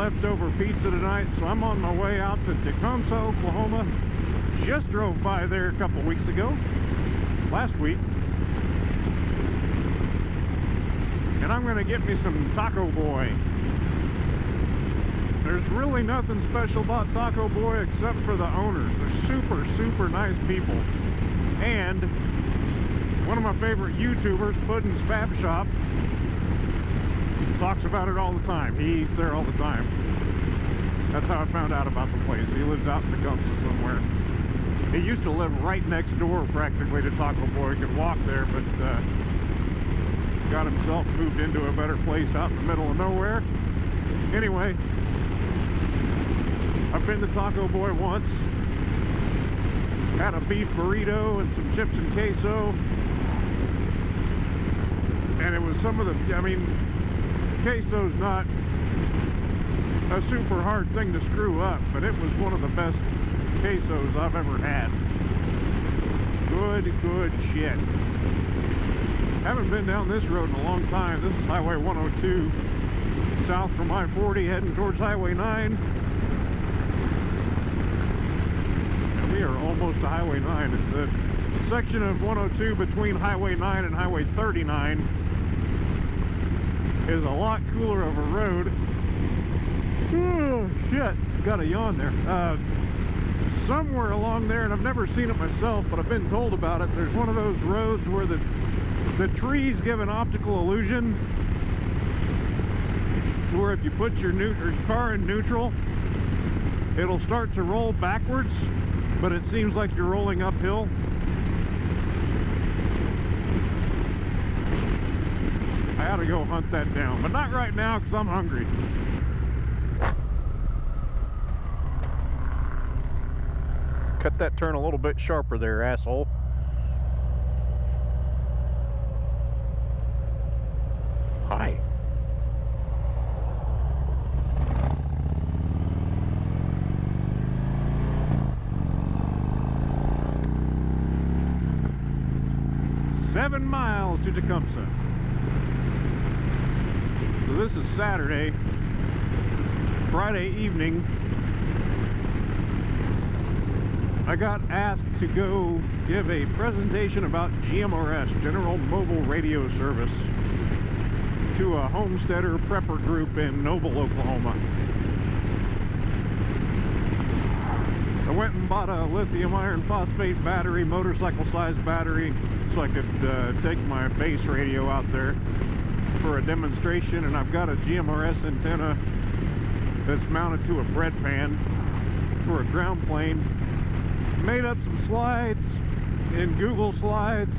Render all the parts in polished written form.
leftover pizza tonight, so I'm on my way out to Tecumseh, Oklahoma. Just drove by there a couple weeks ago, last week. And I'm gonna get me some Taco Boy. There's really nothing special about Taco Boy except for the owners. They're super, super nice people. And one of my favorite YouTubers, Puddin's Fab Shop, talks about it all the time. He eats there all the time. That's how I found out about the place. He lives out in Tecumseh somewhere. He used to live right next door practically to Taco Boy. He could walk there, but got himself moved into a better place out in the middle of nowhere. Anyway, I've been to Taco Boy once. Had a beef burrito and some chips and queso. And it was some of the, I mean, queso's not a super hard thing to screw up, but it was one of the best quesos I've ever had. Good shit. Haven't been down this road in a long time. This is Highway 102, south from I-40, heading towards Highway 9. And we are almost to Highway 9. The section of 102 between Highway 9 and Highway 39 is a lot cooler of a road. Oh, shit. Got a yawn there. Somewhere along there, and I've never seen it myself, but I've been told about it, there's one of those roads where the trees give an optical illusion where if you put your car in neutral, it'll start to roll backwards, but it seems like you're rolling uphill. I ought to go hunt that down, but not right now because I'm hungry. Cut that turn a little bit sharper there, asshole. Hi. Seven miles to Tecumseh. So this is Saturday. Friday evening, I got asked to go give a presentation about GMRS, General Mobile Radio Service, to a homesteader prepper group in Knobel, Oklahoma. I went and bought a lithium iron phosphate battery, motorcycle-sized battery, so I could take my base radio out there for a demonstration, and I've got a GMRS antenna that's mounted to a bread pan for a ground plane. Made up some slides in Google Slides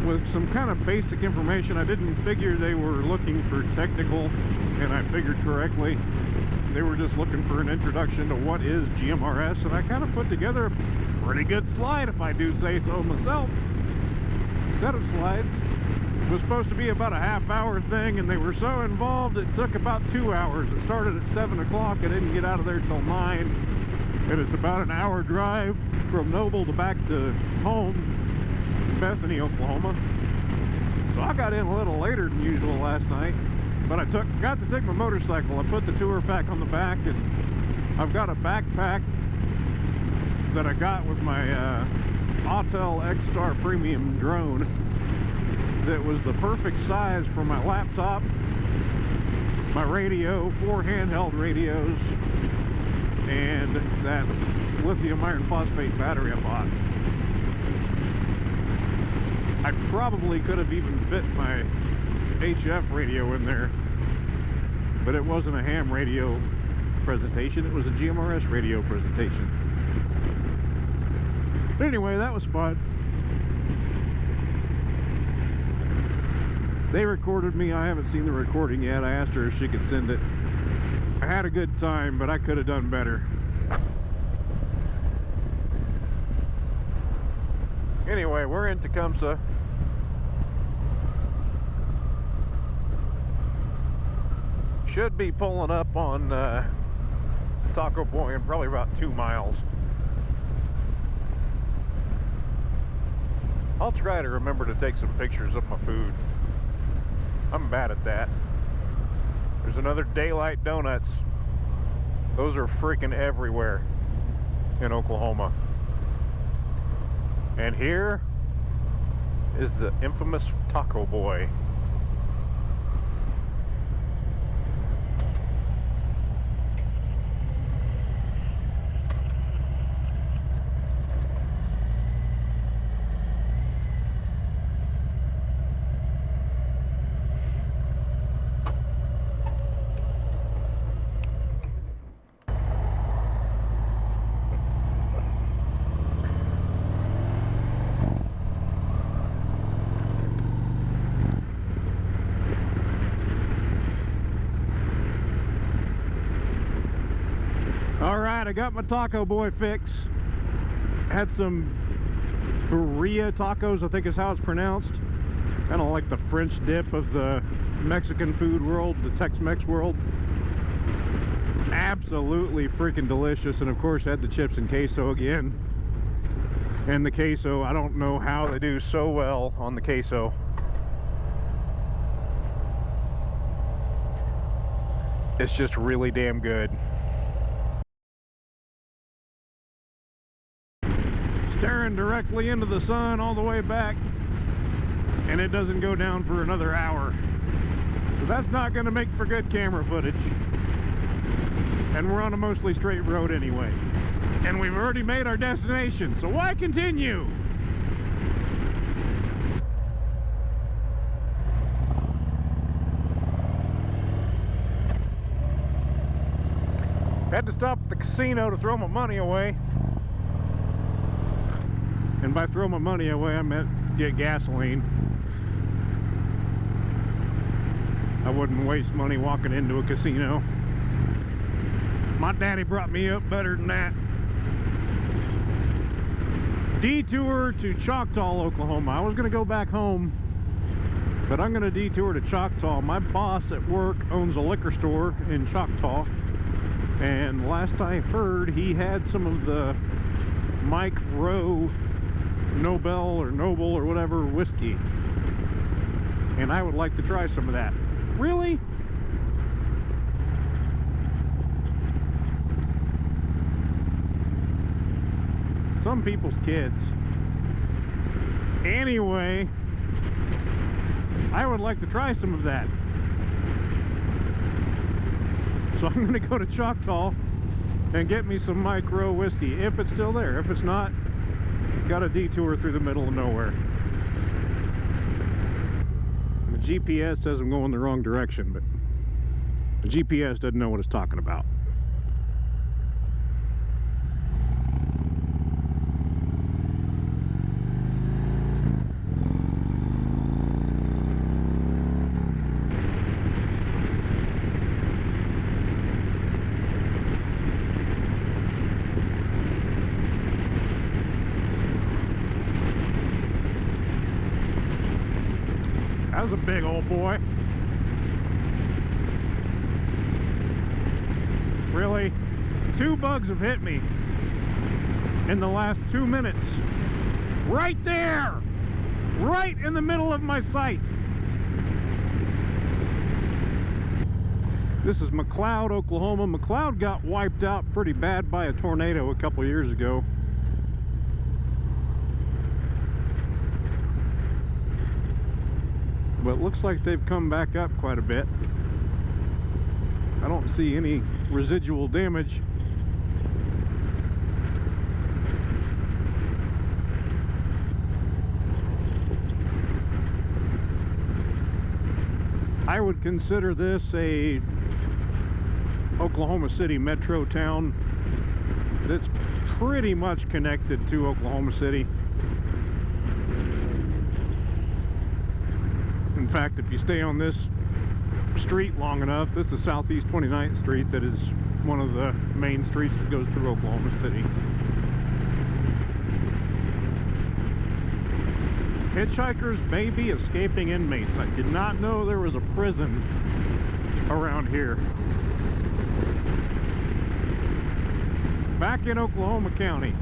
with some kind of basic information. I didn't figure they were looking for technical, and I figured correctly. They were just looking for an introduction to what is GMRS, and I kind of put together a pretty good slide, if I do say so myself. Set of slides. It was supposed to be about a half-hour thing, and they were so involved it took about 2 hours. It started at 7 o'clock. I didn't get out of there till 9. And it's about an hour drive from Knobel to back to home, Bethany, Oklahoma. So I got in a little later than usual last night, but I got to take my motorcycle. I put the tour pack on the back, and I've got a backpack that I got with my Autel X-Star Premium drone that was the perfect size for my laptop, my radio, 4 handheld radios, and that lithium iron phosphate battery I bought. I probably could have even fit my HF radio in there, but it wasn't a ham radio presentation, it was a GMRS radio presentation. But anyway, that was fun. They recorded me. I haven't seen the recording yet. I asked her if she could send it. I had a good time, but I could have done better. Anyway, we're in Tecumseh. Should be pulling up on Taco Boy in probably about 2 miles. I'll try to remember to take some pictures of my food. I'm bad at that. There's another Daylight Donuts. Those are freaking everywhere in Oklahoma. And here is the infamous Taco Boy. Alright, I got my Taco Boy fix. Had some birria tacos, I think is how it's pronounced. Kind of like the French dip of the Mexican food world, the Tex-Mex world. Absolutely freaking delicious. And of course had the chips and queso again. And the queso, I don't know how they do so well on the queso. It's just really damn good. Staring directly into the sun all the way back, and it doesn't go down for another hour. So that's not going to make for good camera footage. And we're on a mostly straight road anyway. And we've already made our destination, so why continue? Had to stop at the casino to throw my money away. And by throw my money away, I meant get gasoline. I wouldn't waste money walking into a casino. My daddy brought me up better than that. Detour to Choctaw, Oklahoma. I was going to go back home, but I'm going to detour to Choctaw. My boss at work owns a liquor store in Choctaw, and last I heard, he had some of the Mike Rowe Knobel or Knobel or whatever whiskey, and I would like to try some of that. Really? Some people's kids. Anyway, I would like to try some of that. So I'm going to go to Choctaw and get me some Mike Rowe whiskey, if it's still there. If it's not, got a detour through the middle of nowhere. The GPS says I'm going the wrong direction, but the GPS doesn't know what it's talking about. That was a big old boy. Really? 2 bugs have hit me in the last 2 minutes. Right there! Right in the middle of my sight. This is McLeod, Oklahoma. McLeod got wiped out pretty bad by a tornado a couple years ago. But it looks like they've come back up quite a bit. I don't see any residual damage. I would consider this a Oklahoma City metro town that's pretty much connected to Oklahoma City. In fact, if you stay on this street long enough, this is Southeast 29th Street, that is one of the main streets that goes through Oklahoma City. Hitchhikers may be escaping inmates. I did not know there was a prison around here. Back in Oklahoma County.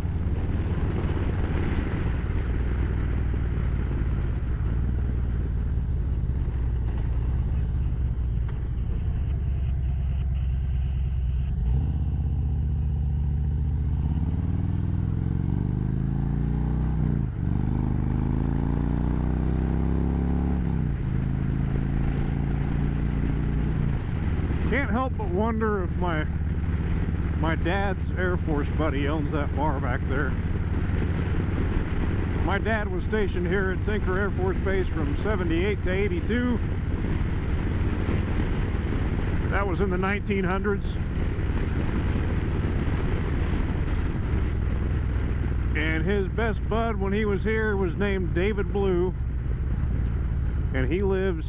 wonder if my dad's Air Force buddy owns that bar back there. My dad was stationed here at Tinker Air Force Base from 78 to 82. That was in the 1900s. And his best bud when he was here was named David Blue. And he lives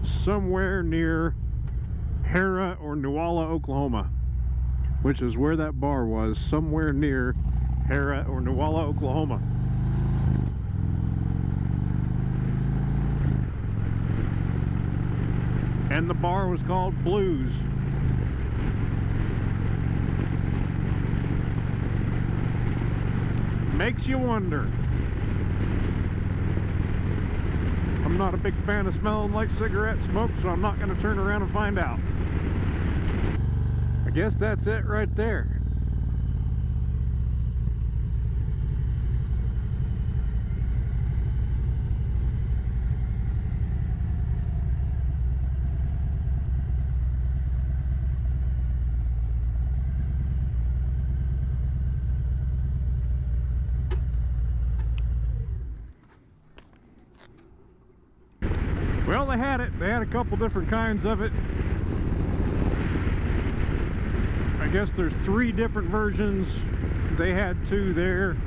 somewhere near Hera or Newalla, Oklahoma, which is where that bar was, somewhere near Hera or Newalla, Oklahoma. And the bar was called Blues. Makes you wonder. I'm not a big fan of smelling like cigarette smoke, so I'm not going to turn around and find out. I guess that's it right there. Well, they had it. They had a couple different kinds of it. I guess there's 3 different versions. They had 2 there.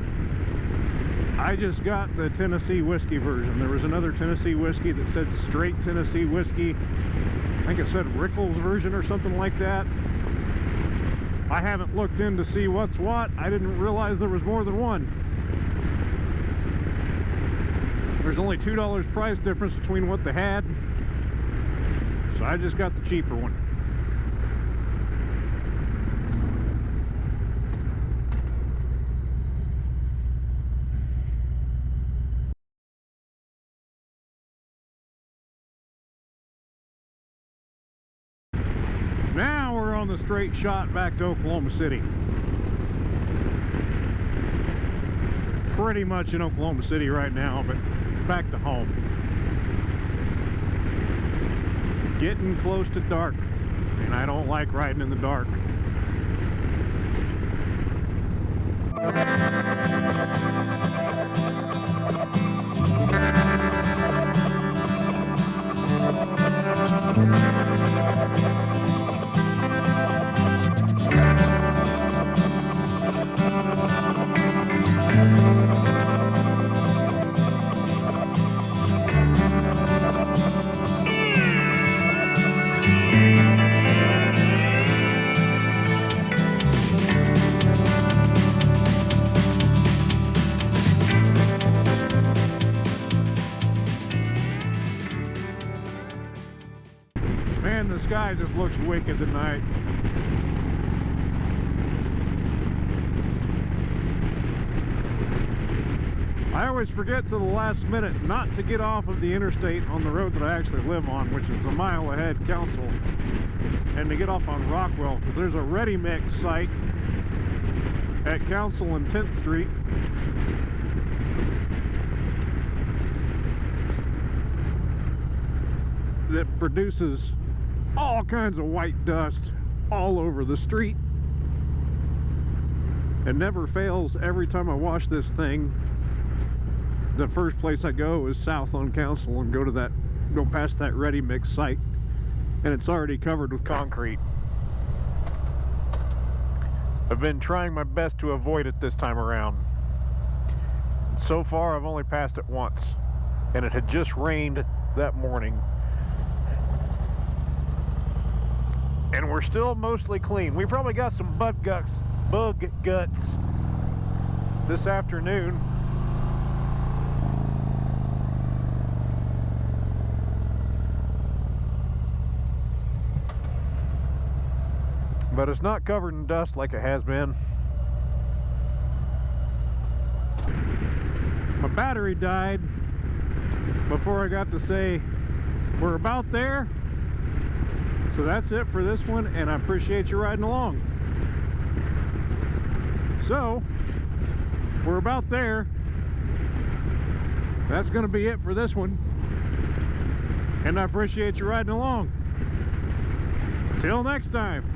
I just got the Tennessee whiskey version. There was another Tennessee whiskey that said straight Tennessee whiskey. I think it said Rickles version or something like that. I haven't looked in to see what's what. I didn't realize there was more than one. There's only $2 price difference between what they had, so I just got the cheaper one. Now we're on the straight shot back to Oklahoma City. Pretty much in Oklahoma City right now, but back to home. Getting close to dark, and I don't like riding in the dark. Man, the sky just looks wicked tonight. I always forget to the last minute not to get off of the interstate on the road that I actually live on, which is a mile ahead, Council, and to get off on Rockwell, because there's a ready mix site at Council and 10th Street. That produces all kinds of white dust all over the street. It never fails. Every time I wash this thing, the first place I go is south on Council and go past that ready mix site, and it's already covered with concrete. I've been trying my best to avoid it this time around. So far I've only passed it once, and it had just rained that morning. And we're still mostly clean. We probably got some bug guts this afternoon. But it's not covered in dust like it has been. My battery died before I got to say we're about there. So that's it for this one, and I appreciate you riding along. So, we're about there. That's going to be it for this one. And I appreciate you riding along. Till next time.